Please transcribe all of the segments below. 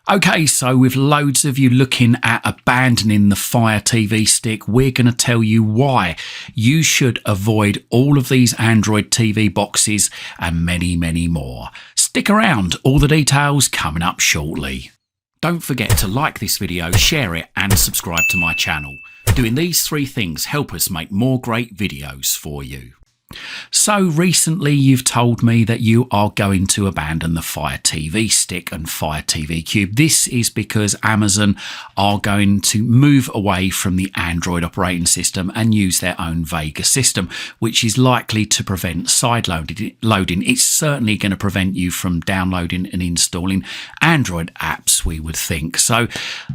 Okay, so with loads of you looking at abandoning the Fire TV Stick, we're going to tell you why you should avoid all of these Android TV boxes and many, many more. Stick around, all the details coming up shortly. Don't forget to like this video, share it and subscribe to my channel. Doing these three things help us make more great videos for you. So recently you've told me that you are going to abandon the Fire TV Stick and Fire TV Cube. This is because Amazon are going to move away from the Android operating system and use their own Vega system, which is likely to prevent side loading. It's certainly going to prevent you from downloading and installing Android apps, we would think. So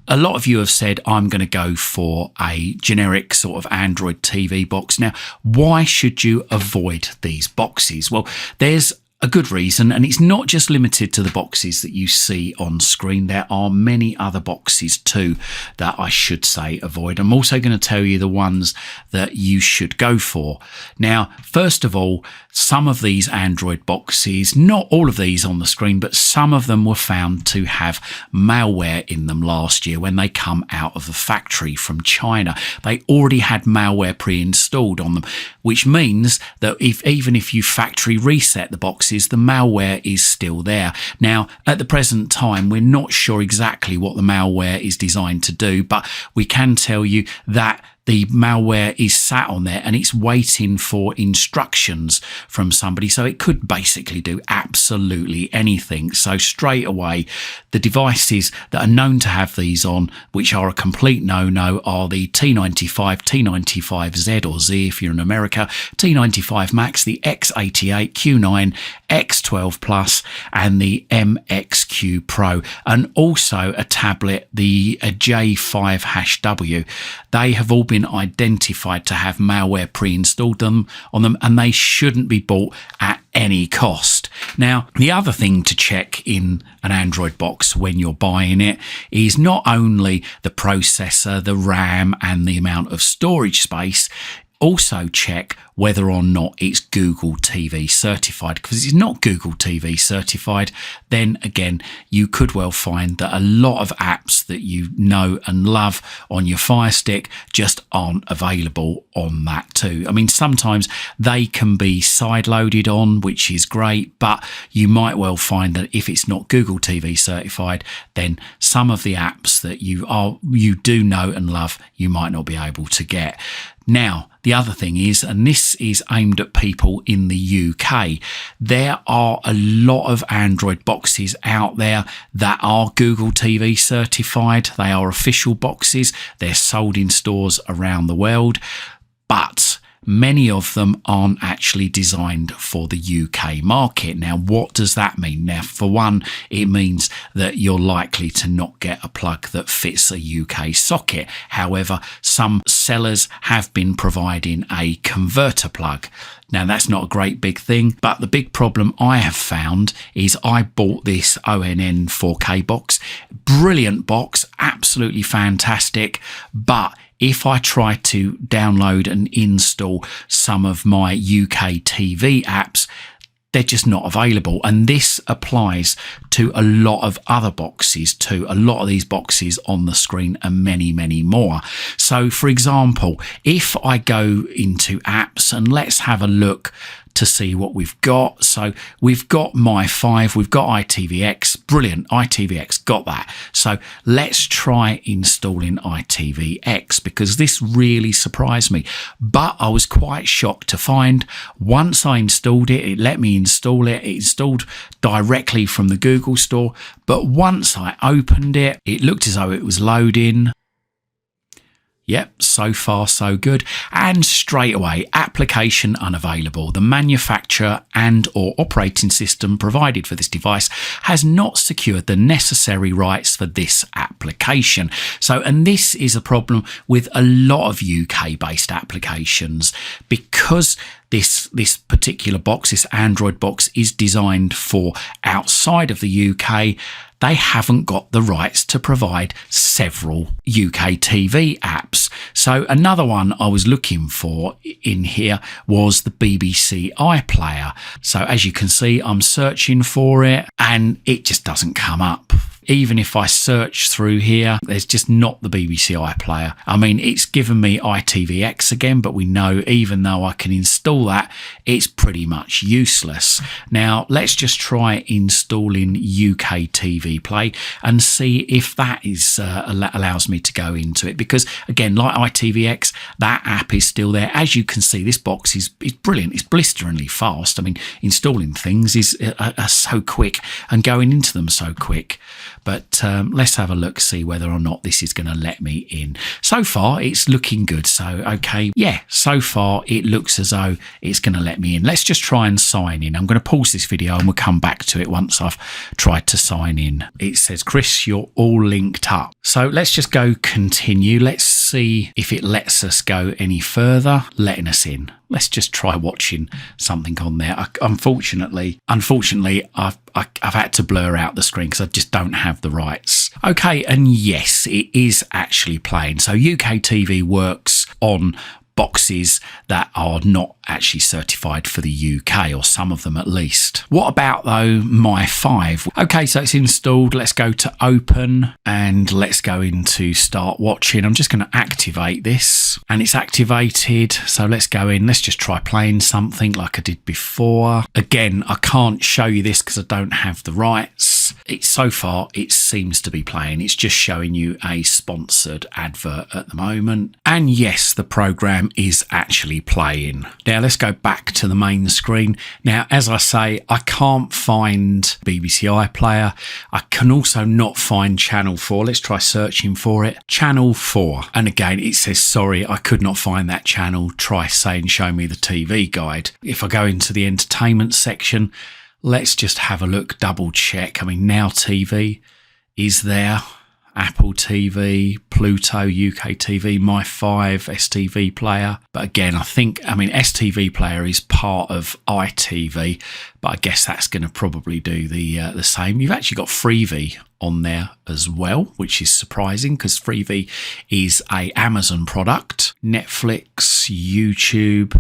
a lot of you have said, I'm going to go for a generic sort of Android TV box. Now, why should you avoid these boxes? Well, there's a good reason, and it's not just limited to the boxes that you see on screen. There are many other boxes too that I should say avoid. I'm also going to tell you the ones that you should go for. Now, first of all, some of these Android boxes, not all of these on the screen, but some of them were found to have malware in them last year when they come out of the factory from China. They already had malware pre-installed on them, which means that even if you factory reset the boxes, the malware is still there. Now, at the present time, we're not sure exactly what the malware is designed to do, but we can tell you that the malware is sat on there and it's waiting for instructions from somebody. So it could basically do absolutely anything. So straight away, the devices that are known to have these on, which are a complete no-no, are the T95, T95Z or Z if you're in America, T95 Max, the X88, Q9, X12 Plus and the MXQ Pro, and also a tablet, the J5-W. They have all been identified to have malware pre-installed on them, and they shouldn't be bought at any cost. Now, the other thing to check in an Android box when you're buying it is not only the processor, the RAM and the amount of storage space. Also check whether or not it's Google TV certified, because if it's not Google TV certified, then again, you could well find that a lot of apps that you know and love on your Fire Stick just aren't available on that too. I mean, sometimes they can be side-loaded on, which is great, but you might well find that if it's not Google TV certified, then some of the apps that you do know and love, you might not be able to get. Now, the other thing is, and this is aimed at people in the UK, there are a lot of Android boxes out there that are Google TV certified. They are official boxes. They're sold in stores around the world, but many of them aren't actually designed for the UK market. Now, what does that mean? Now, for one, it means that you're likely to not get a plug that fits a UK socket. However, some sellers have been providing a converter plug. Now, that's not a great big thing, but the big problem I have found is I bought this ONN 4K box. Brilliant box, absolutely fantastic, but if I try to download and install some of my UK TV apps, they're just not available. And this applies to a lot of other boxes too. A lot of these boxes on the screen and many, many more. So for example, if I go into apps and let's have a look to see what we've got. So we've got My5, we've got ITVX, brilliant, ITVX, got that. So let's try installing ITVX, because this really surprised me. But I was quite shocked to find once I installed it, it let me install it. It installed directly from the Google store. But once I opened it, it looked as though it was loading. Yep, so far so good. And straight away, application unavailable. The manufacturer and or operating system provided for this device has not secured the necessary rights for this application. So, and this is a problem with a lot of UK-based applications, because this particular box, this Android box, is designed for outside of the UK. They haven't got the rights to provide several UK TV apps. So another one I was looking for in here was the BBC iPlayer. So as you can see, I'm searching for it and it just doesn't come up. even if I search through here, there's just not the BBC iPlayer. I mean, it's given me ITVX again, but we know even though I can install that, it's pretty much useless. Now, let's just try installing UK TV Play and see if that is allows me to go into it, because again, like ITVX, that app is still there. As you can see, this box is brilliant. It's blisteringly fast. I mean, installing things is so quick and going into them so quick. But let's have a look, see whether or not this is going to let me in. So far, it's looking good. So, okay, yeah, so far it looks as though it's going to let me in. Let's just try and sign in. I'm going to pause this video and we'll come back to it once I've tried to sign in. It says, Chris, you're all linked up. So let's just go continue. Let's see if it lets us go any further, letting us in. Let's just try watching something on there. Unfortunately, I've had to blur out the screen because I just don't have the rights. Okay, and yes, it is actually playing. So UK TV works on boxes that are not actually certified for the UK, or some of them at least. What about though my 5? Okay, so it's installed. Let's go to open and let's go into start watching. I'm just going to activate this and it's activated. So let's go in. Let's just try playing something like I did before. Again, I can't show you this because I don't have the rights. So far it seems to be playing. It's just showing you a sponsored advert at the moment. And yes, the program is actually playing. Now let's go back to the main screen. Now, as I say, I can't find BBC iPlayer. I can also not find Channel 4. Let's try searching for it. Channel 4. And again, it says, sorry, I could not find that channel. Try saying, show me the TV guide. If I go into the entertainment section, let's just have a look, double check. I mean, Now TV is there. Apple TV, Pluto, UK TV, My 5, STV Player. But again, STV Player is part of ITV, but I guess that's going to probably do the same. You've actually got Freevee on there as well, which is surprising because Freevee is a Amazon product. Netflix, YouTube,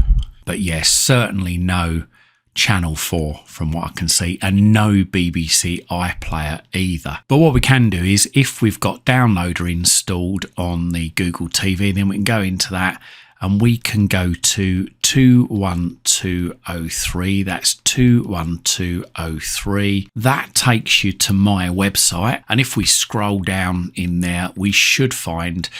but yes, certainly no Channel 4 from what I can see, and no BBC iPlayer either. But what we can do is, if we've got Downloader installed on the Google TV, then we can go into that and we can go to 21203. That's 21203. That takes you to my website, and if we scroll down in there, we should find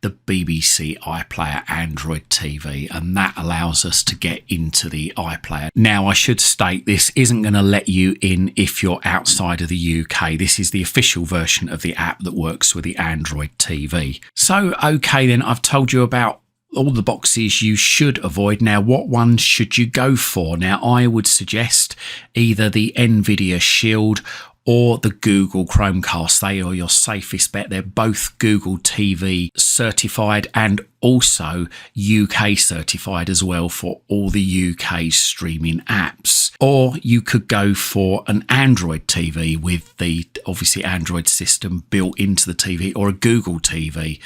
the BBC iPlayer Android TV, and that allows us to get into the iPlayer. Now, I should state this isn't going to let you in if you're outside of the UK. This is the official version of the app that works with the Android TV. So, okay then, I've told you about all the boxes you should avoid. Now, what ones should you go for? Now, I would suggest either the NVIDIA Shield or the Google Chromecast. They are your safest bet. They're both Google TV certified and also UK certified as well for all the UK streaming apps. Or you could go for an Android TV with the obviously Android system built into the TV, or a Google TV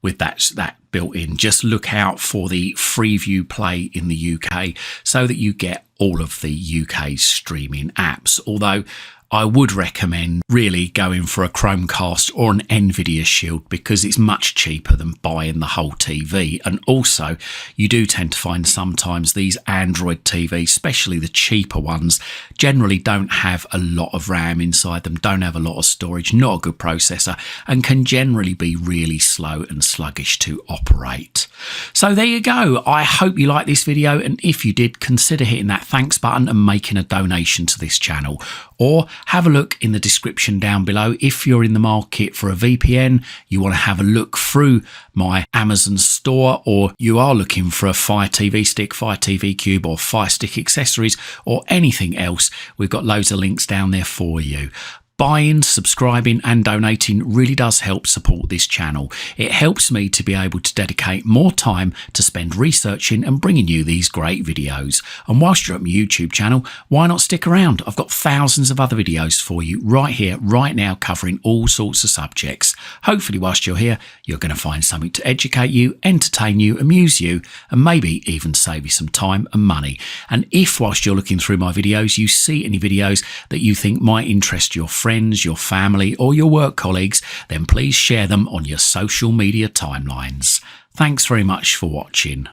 with that built in. Just look out for the Freeview Play in the UK so that you get all of the UK streaming apps. Although I would recommend really going for a Chromecast or an NVIDIA Shield because it's much cheaper than buying the whole TV. And also, you do tend to find sometimes these Android TVs, especially the cheaper ones, generally don't have a lot of RAM inside them, don't have a lot of storage, not a good processor, and can generally be really slow and sluggish to operate. So there you go. I hope you liked this video, and if you did, consider hitting that thanks button and making a donation to this channel. Or have a look in the description down below. If you're in the market for a VPN, you want to have a look through my Amazon store, or you are looking for a Fire TV stick, Fire TV Cube, or Firestick accessories, or anything else, we've got loads of links down there for you. Buying, subscribing and donating really does help support this channel. It helps me to be able to dedicate more time to spend researching and bringing you these great videos. And whilst you're at my YouTube channel, why not stick around? I've got thousands of other videos for you right here, right now, covering all sorts of subjects. Hopefully whilst you're here, you're going to find something to educate you, entertain you, amuse you, and maybe even save you some time and money. And if whilst you're looking through my videos, you see any videos that you think might interest your friends, friends, your family, or your work colleagues, then please share them on your social media timelines. Thanks very much for watching.